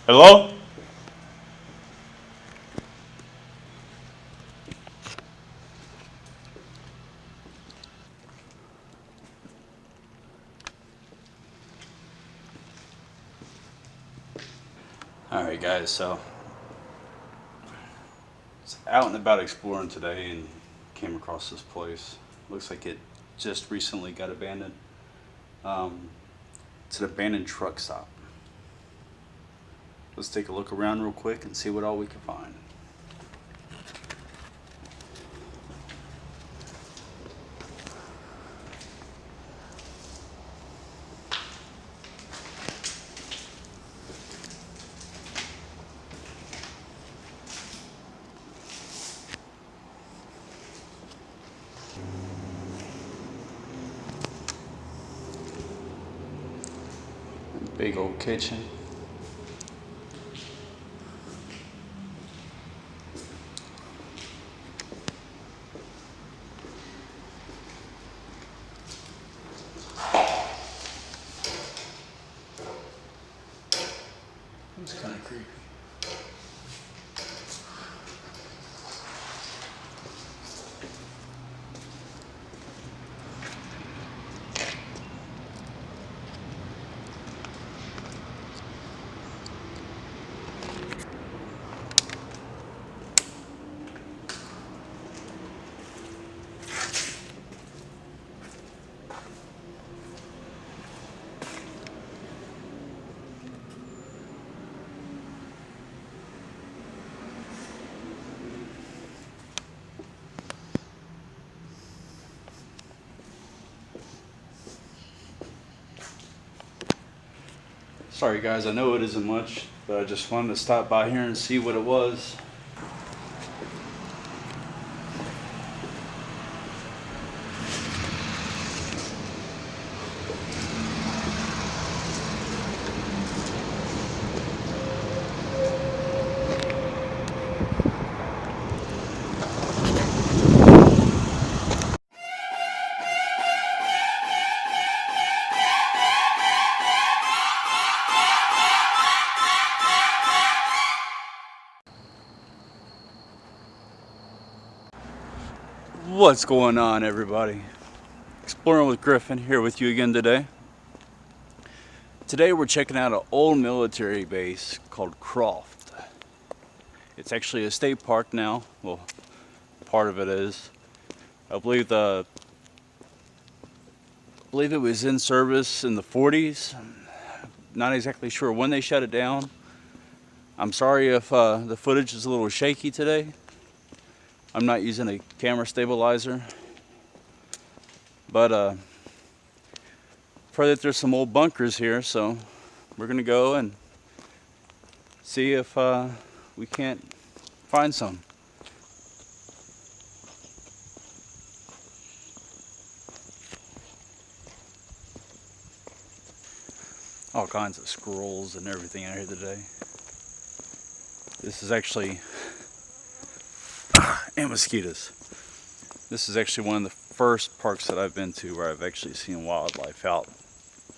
Hello? Alright guys, so it's out and about exploring today and came across this place. Looks like it just recently got abandoned. Um, it's an abandoned truck stop. Let's take a look around real quick and see what all we can find. Big old kitchen. It's kind of creepy. Sorry guys, I know it isn't much, but I just wanted to stop by here and see what it was. What's going on, everybody? Exploring with Griffin here with you again today. Today we're checking out an old military base called Croft. It's actually a state park now. Well, part of it is. I believe it was in service in the 40s. Not exactly sure when they shut it down. I'm sorry if the footage is a little shaky today. I'm not using a camera stabilizer, but heard that there's some old bunkers here, so we're gonna go and see if we can't find some. All kinds of squirrels and everything out here today. This is actually and mosquitoes. This is actually one of the first parks that I've been to where I've actually seen wildlife out,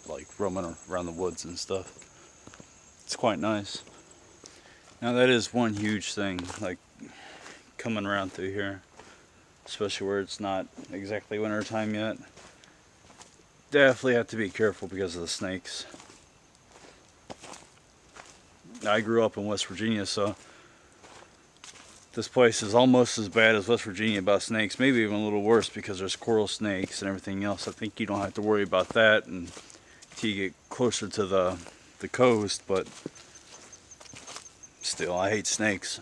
like roaming around the woods and stuff. It's quite nice. Now that is one huge thing, like coming around through here, especially where it's not exactly winter time yet. Definitely have to be careful because of the snakes. I grew up in West Virginia, so this place is almost as bad as West Virginia about snakes, maybe even a little worse because there's coral snakes and everything else. I think you don't have to worry about that until you get closer to the coast, but still, I hate snakes.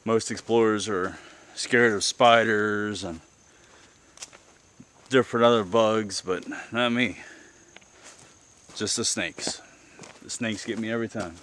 Most explorers are scared of spiders and different other bugs, but not me. Just the snakes. The snakes get me every time.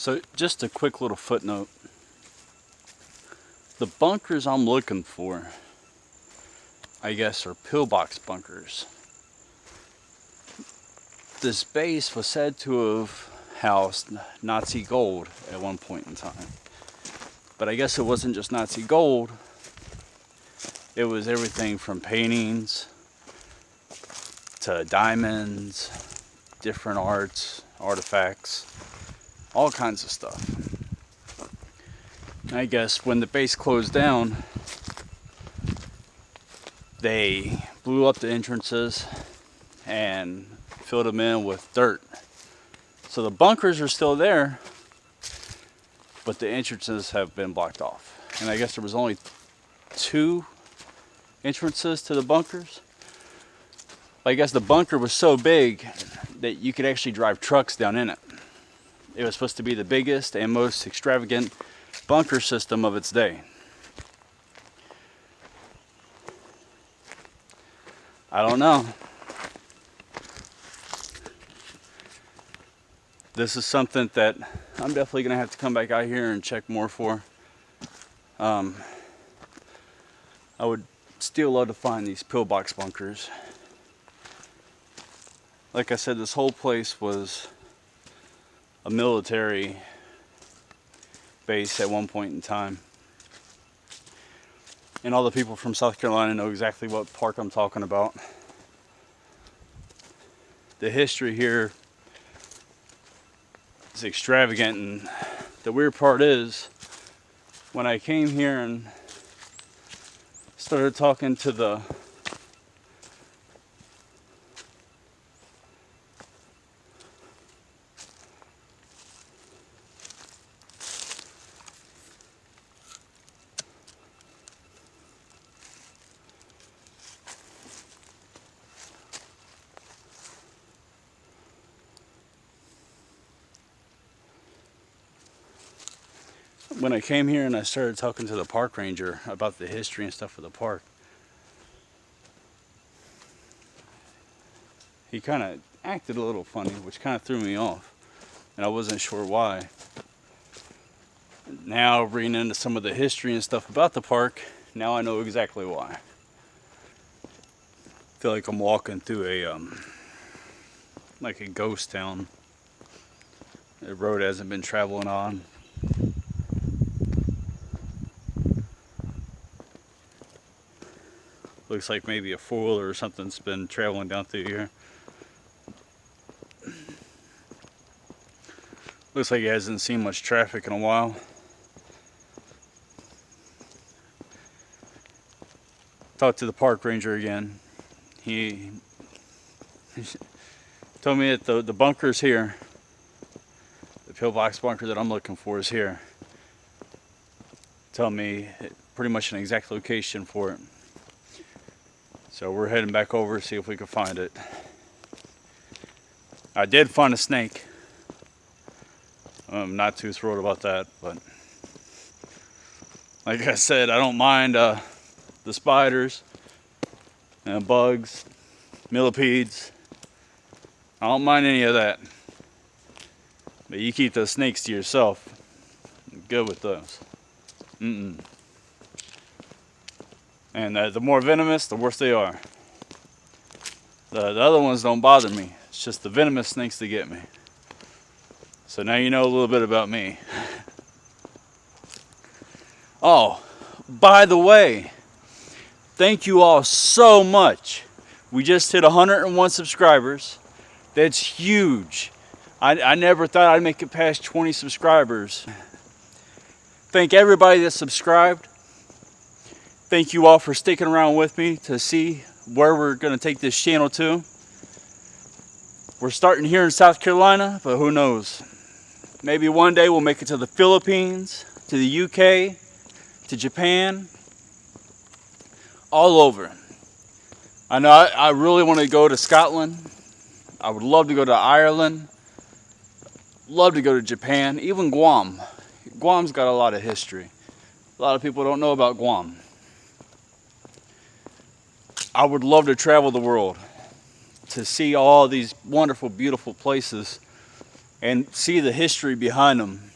So just a quick little footnote. The bunkers I'm looking for, I guess, are pillbox bunkers. This base was said to have housed Nazi gold at one point in time. But I guess it wasn't just Nazi gold. It was everything from paintings to diamonds, different arts, artifacts, all kinds of stuff. And I guess when the base closed down, they blew up the entrances and filled them in with dirt. So the bunkers are still there, but the entrances have been blocked off. And I guess there was only 2 entrances to the bunkers. I guess the bunker was so big that you could actually drive trucks down in it. It was supposed to be the biggest and most extravagant bunker system of its day. I don't know. This is something that I'm definitely going to have to come back out here and check more for. I would still love to find these pillbox bunkers. Like I said, this whole place was a military base at one point in time. And all the people from South Carolina know exactly what park I'm talking about. The history here is extravagant, and the weird part is when I came here and started talking to the when I came here and I started talking to the park ranger about the history and stuff of the park, he kind of acted a little funny, which kind of threw me off, and I wasn't sure why. Now, reading into some of the history and stuff about the park, now I know exactly why. I feel like I'm walking through a like a ghost town. The road hasn't been traveling on. Looks like maybe a four-wheeler or something's been traveling down through here. Looks like it hasn't seen much traffic in a while. Talked to the park ranger again. He told me that the bunker's here. The pillbox bunker that I'm looking for is here. Tell me pretty much an exact location for it. So we're heading back over to see if we can find it. I did find a snake. I'm not too thrilled about that, but like I said, I don't mind the spiders and bugs, millipedes. I don't mind any of that. But you keep those snakes to yourself. I'm good with those. And the more venomous, the worse they are. The other ones don't bother me. It's just the venomous snakes that get me. So now you know a little bit about me. Oh, by the way, thank you all so much. We just hit 101 subscribers. That's huge. I never thought I'd make it past 20 subscribers. Thank everybody that subscribed. Thank you all for sticking around with me to see where we're going to take this channel to. We're starting here in South Carolina, but who knows? Maybe one day we'll make it to the Philippines, to the UK, to Japan, all over. I know I really want to go to Scotland. I would love to go to Ireland. Love to go to Japan, even Guam. Guam's got a lot of history. A lot of people don't know about Guam. I would love to travel the world to see all these wonderful, beautiful places and see the history behind them.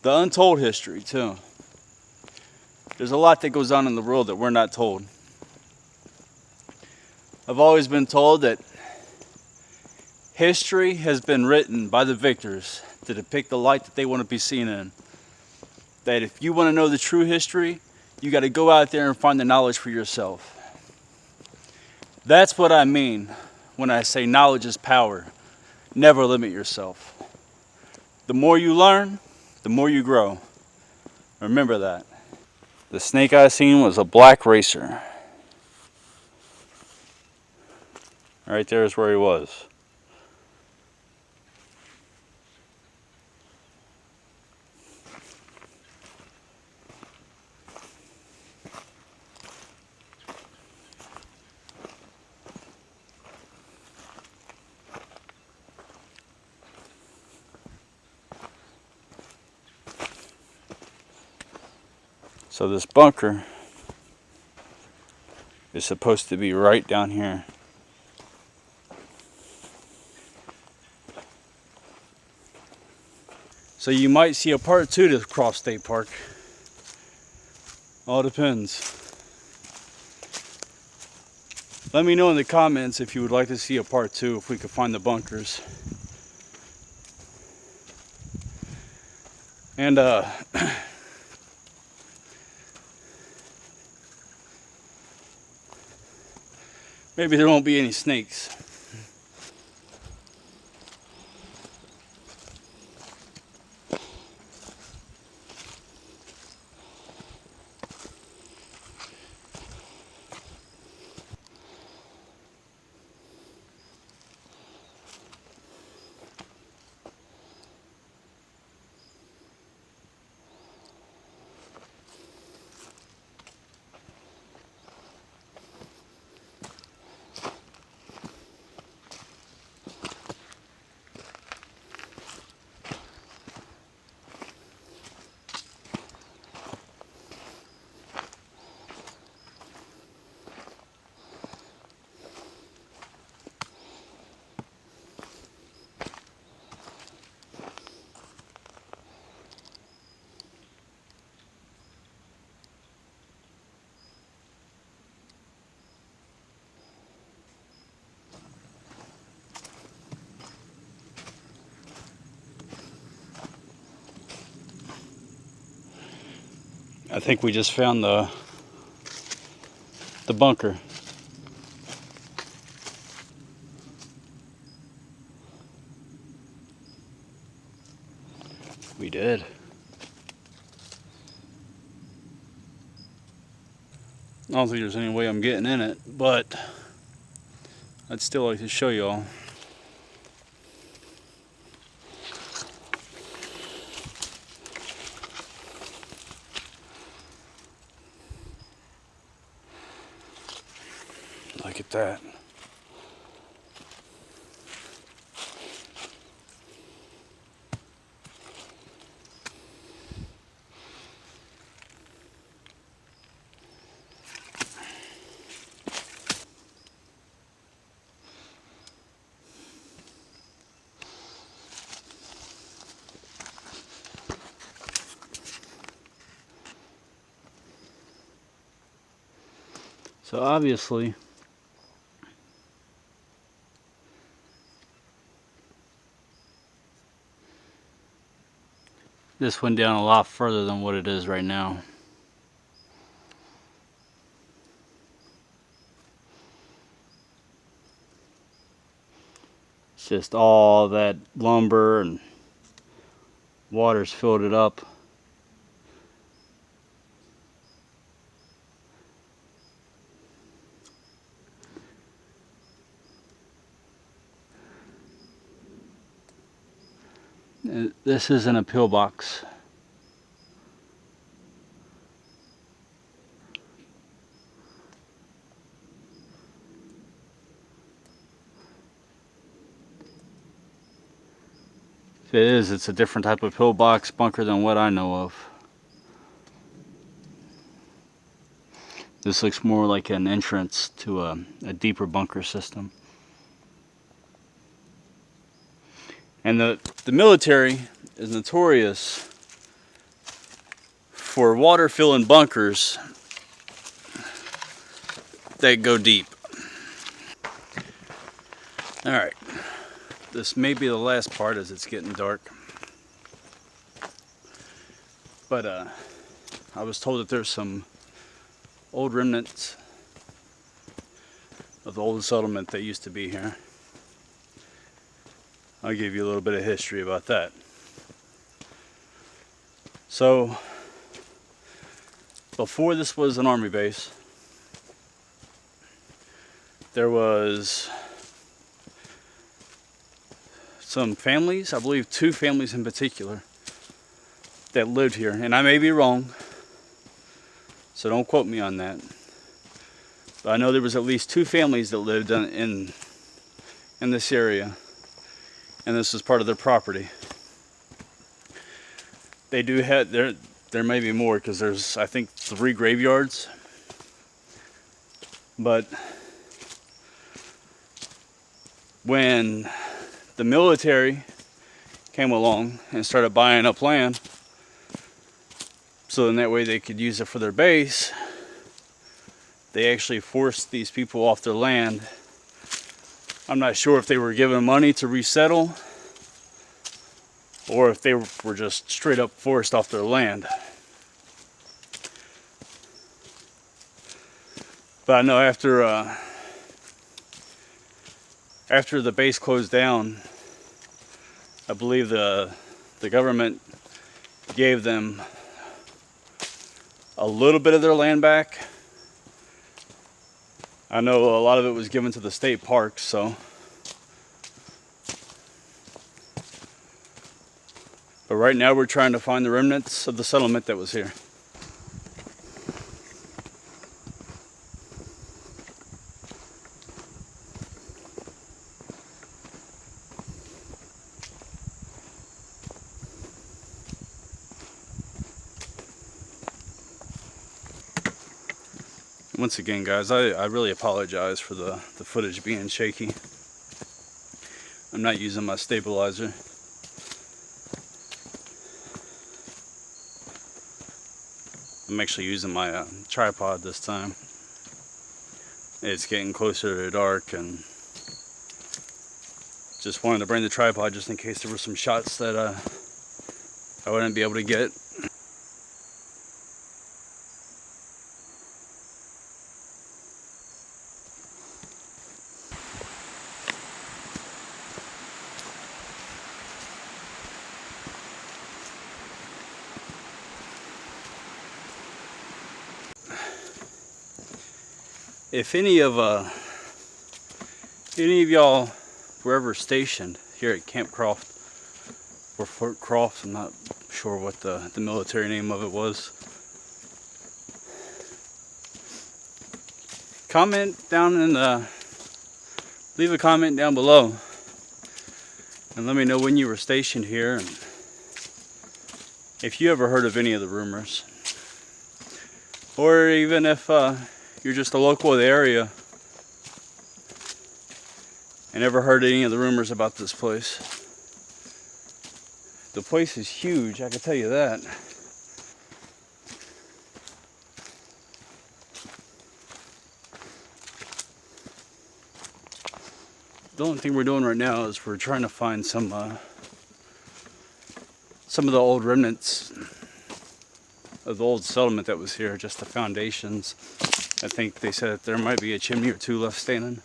The untold history too. There's a lot that goes on in the world that we're not told. I've always been told that history has been written by the victors to depict the light that they want to be seen in. That if you want to know the true history, you got to go out there and find the knowledge for yourself. That's what I mean when I say knowledge is power. Never limit yourself. The more you learn, the more you grow. Remember that. The snake I seen was a black racer. Right there is where he was. So this bunker is supposed to be right down here. So you might see a part 2 to Croft State Park. All depends. Let me know in the comments if you would like to see a part 2, if we could find the bunkers. And maybe there won't be any snakes. I think we just found the bunker. We did. I don't think there's any way I'm getting in it, but I'd still like to show y'all. Look at that. So obviously, this went down a lot further than what it is right now. It's just all that lumber and water's filled it up. This isn't a pillbox. If it is, it's a different type of pillbox bunker than what I know of. This looks more like an entrance to a deeper bunker system. And the military is notorious for water filling bunkers that go deep. Alright, this may be the last part as it's getting dark. But I was told that there's some old remnants of the old settlement that used to be here. I'll give you a little bit of history about that. So, before this was an army base, there was some families, I believe 2 families in particular, that lived here. And I may be wrong, so don't quote me on that. But I know there was at least 2 families that lived in this area. And this was part of their property. They do have, there may be more because there's, I think, 3 graveyards. But when the military came along and started buying up land, so then that way they could use it for their base, they actually forced these people off their land. I'm not sure if they were given money to resettle or if they were just straight up forced off their land. But I know after the base closed down, I believe the government gave them a little bit of their land back. I know a lot of it was given to the state parks, so. But right now we're trying to find the remnants of the settlement that was here. Once again, guys, I really apologize for the footage being shaky. I'm not using my stabilizer. I'm actually using my tripod this time. It's getting closer to dark, and just wanted to bring the tripod just in case there were some shots that I wouldn't be able to get. If any of y'all were ever stationed here at Camp Croft or Fort Croft, I'm not sure what the military name of it was, comment down in the, leave a comment down below and let me know when you were stationed here and if you ever heard of any of the rumors, or even if you're just a local of the area and never heard any of the rumors about this place. The place is huge, I can tell you that. The only thing we're doing right now is we're trying to find some of the old remnants of the old settlement that was here, just the foundations. I think they said that there might be a chimney or 2 left standing.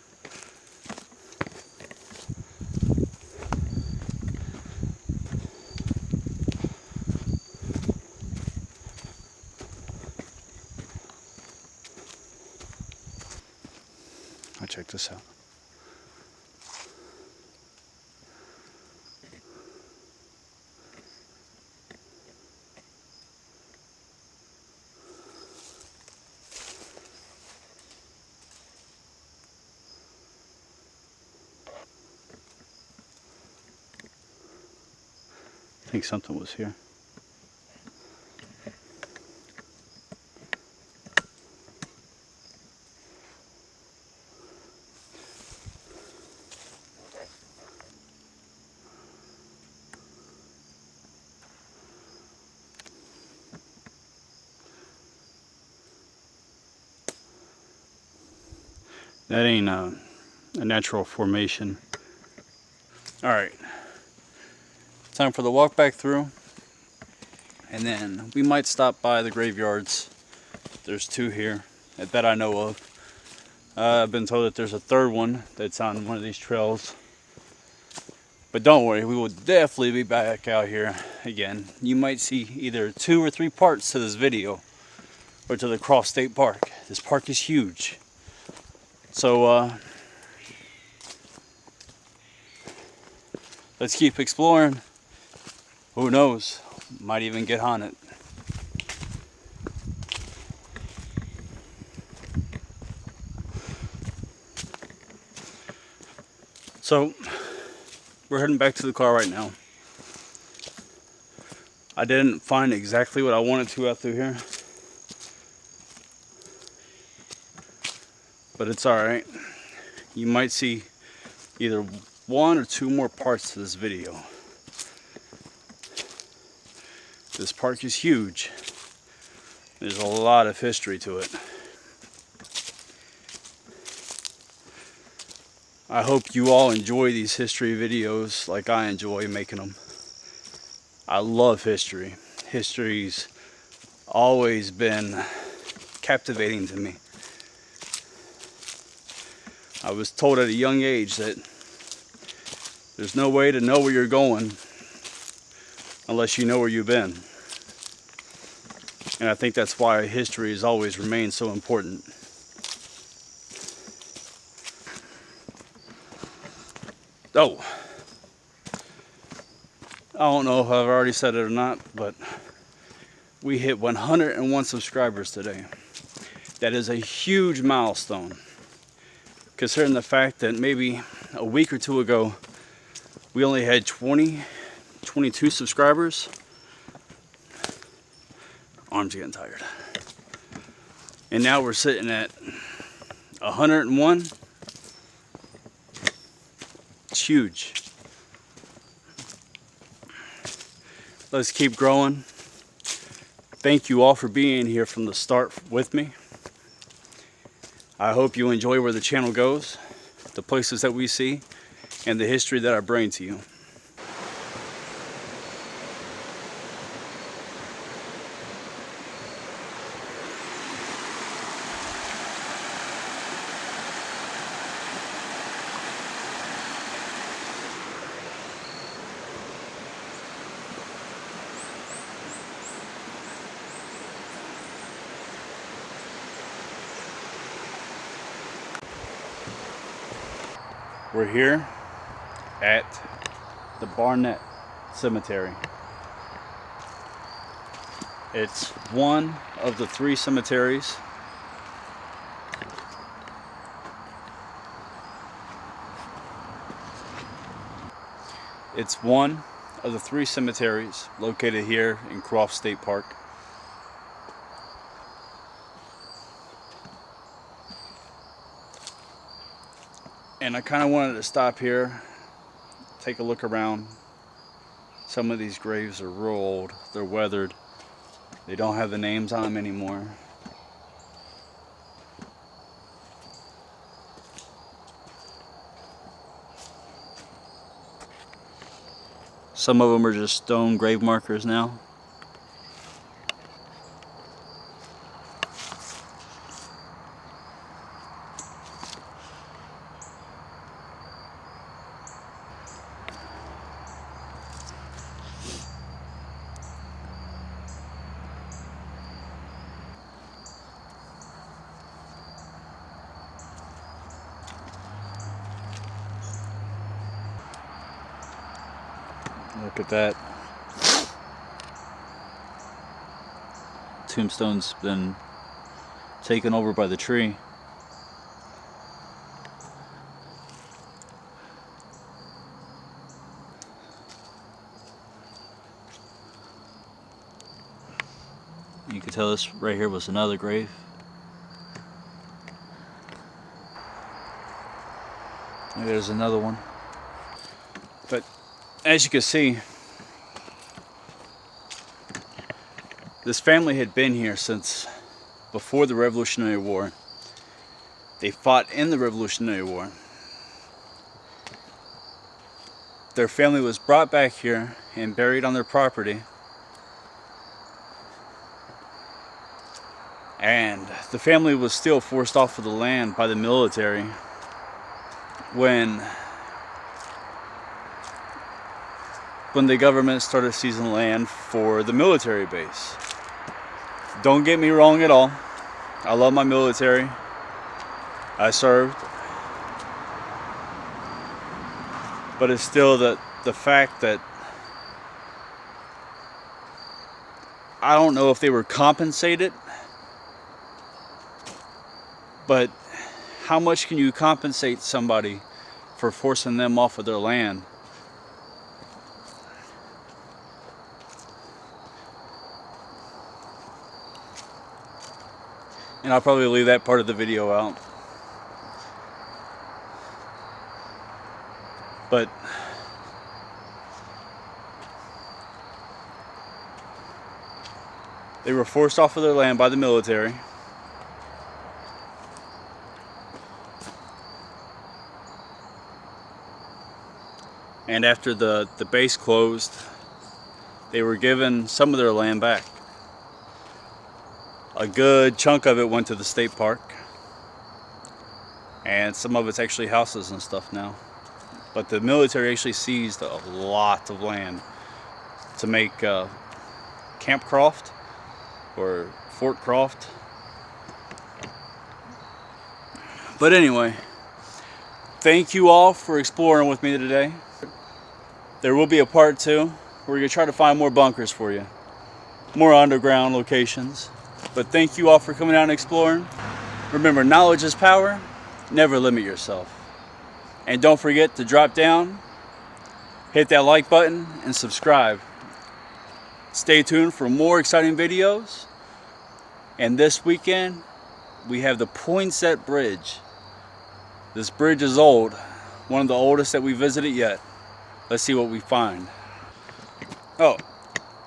I'll check this out. I think something was here. That ain't a natural formation. All right, time for the walk back through, and then we might stop by the graveyards. There's 2 here that I know of. I've been told that there's a 3rd one that's on one of these trails. But don't worry, we will definitely be back out here again. You might see either 2 or 3 parts to this video, or to the Croft State Park. This park is huge. So let's keep exploring. Who knows? Might even get on it. So we're heading back to the car right now. I didn't find exactly what I wanted to out through here, but it's alright. You might see either 1 or 2 more parts to this video. This park is huge. There's a lot of history to it. I hope you all enjoy these history videos like I enjoy making them. I love history. History's always been captivating to me. I was told at a young age that there's no way to know where you're going unless you know where you've been. And I think that's why history has always remained so important. Oh, I don't know if I've already said it or not, but we hit 101 subscribers today. That is a huge milestone, considering the fact that maybe a week or 2 ago we only had 22 subscribers. Arms are getting tired. And now we're sitting at 101. It's huge. Let's keep growing. Thank you all for being here from the start with me. I hope you enjoy where the channel goes, the places that we see, and the history that I bring to you. We're here at the Barnett Cemetery. It's one of the 3 cemeteries located here in Croft State Park. And I kind of wanted to stop here, take a look around. Some of these graves are real old, they're weathered. They don't have the names on them anymore. Some of them are just stone grave markers now. Look at that. Tombstone's been taken over by the tree. You could tell this right here was another grave. And there's another one. But as you can see, this family had been here since before the Revolutionary War. They fought in the Revolutionary War. Their family was brought back here and buried on their property. And the family was still forced off of the land by the military when the government started seizing land for the military base. Don't get me wrong at all. I love my military. I served. But it's still the fact that I don't know if they were compensated, but how much can you compensate somebody for forcing them off of their land? And I'll probably leave that part of the video out. But they were forced off of their land by the military. And after the base closed, they were given some of their land back. A good chunk of it went to the state park. And some of it's actually houses and stuff now. But the military actually seized a lot of land to make Camp Croft or Fort Croft. But anyway, thank you all for exploring with me today. There will be a part 2. We're going to try to find more bunkers for you, more underground locations. But thank you all for coming out and exploring. Remember, knowledge is power. Never limit yourself. And don't forget to drop down, hit that like button, and subscribe. Stay tuned for more exciting videos. And this weekend, we have the Poinsett Bridge. This bridge is old, one of the oldest that we visited yet. Let's see what we find. Oh,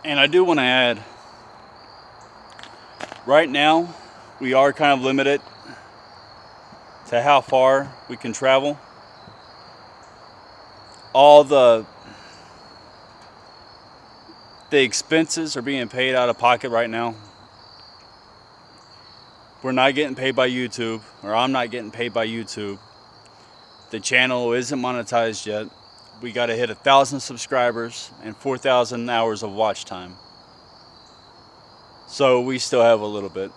and I do want to add, right now, we are kind of limited to how far we can travel. All the expenses are being paid out of pocket right now. We're not getting paid by YouTube, or I'm not getting paid by YouTube. The channel isn't monetized yet. We got to hit 1,000 subscribers and 4,000 hours of watch time. So we still have a little bit.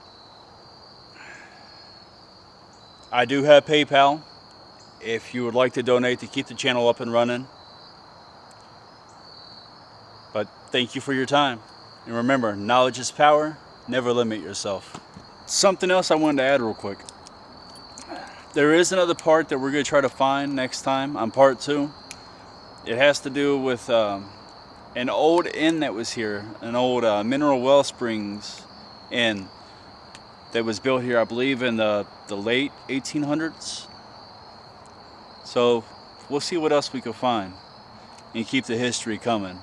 I do have PayPal if you would like to donate to keep the channel up and running. But thank you for your time. And remember, knowledge is power. Never limit yourself. Something else I wanted to add real quick. There is another part that we're going to try to find next time on part 2. It has to do with an old inn that was here. An old mineral well springs inn that was built here, I believe, in the late 1800s. So we'll see what else we can find and keep the history coming.